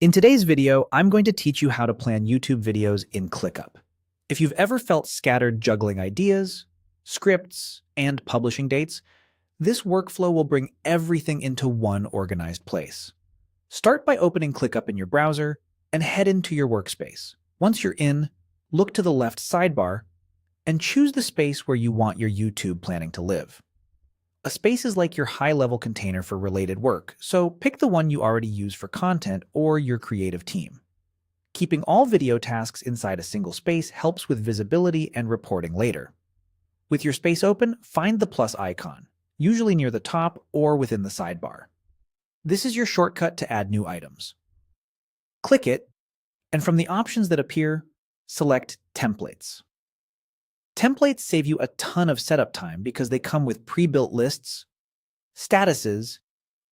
In today's video, I'm going to teach you how to plan YouTube videos in ClickUp. If you've ever felt scattered juggling ideas, scripts, and publishing dates, this workflow will bring everything into one organized place. Start by opening ClickUp in your browser and head into your workspace. Once you're in, look to the left sidebar and choose the space where you want your YouTube planning to live. A space is like your high-level container for related work, so pick the one you already use for content or your creative team. Keeping all video tasks inside a single space helps with visibility and reporting later. With your space open, find the plus icon, usually near the top or within the sidebar. This is your shortcut to add new items. Click it, and from the options that appear, select Templates. Templates save you a ton of setup time because they come with pre-built lists, statuses,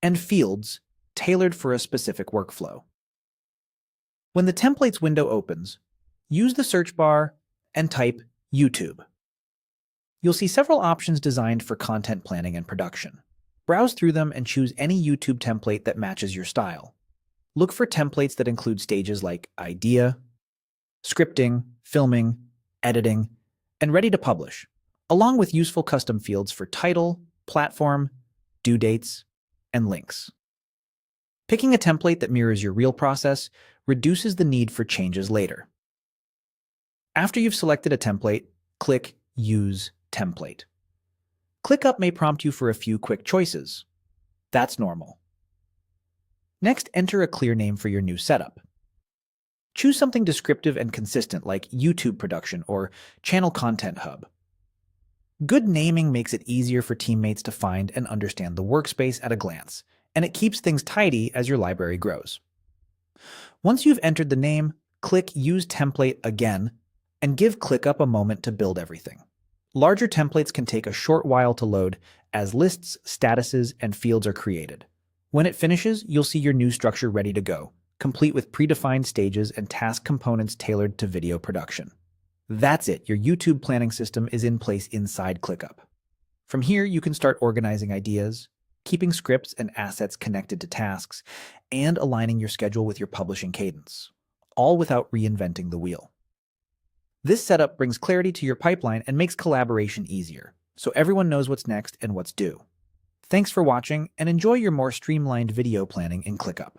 and fields tailored for a specific workflow. When the Templates window opens, use the search bar and type YouTube. You'll see several options designed for content planning and production. Browse through them and choose any YouTube template that matches your style. Look for templates that include stages like idea, scripting, filming, editing, and ready to publish, along with useful custom fields for title, platform, due dates, and links. Picking a template that mirrors your real process reduces the need for changes later. After you've selected a template, click Use Template. ClickUp may prompt you for a few quick choices. That's normal. Next, enter a clear name for your new setup. Choose something descriptive and consistent like YouTube Production or Channel Content Hub. Good naming makes it easier for teammates to find and understand the workspace at a glance, and it keeps things tidy as your library grows. Once you've entered the name, click Use Template again and give ClickUp a moment to build everything. Larger templates can take a short while to load as lists, statuses, and fields are created. When it finishes, you'll see your new structure ready to go, complete with predefined stages and task components tailored to video production. That's it, your YouTube planning system is in place inside ClickUp. From here, you can start organizing ideas, keeping scripts and assets connected to tasks, and aligning your schedule with your publishing cadence, all without reinventing the wheel. This setup brings clarity to your pipeline and makes collaboration easier, so everyone knows what's next and what's due. Thanks for watching, and enjoy your more streamlined video planning in ClickUp.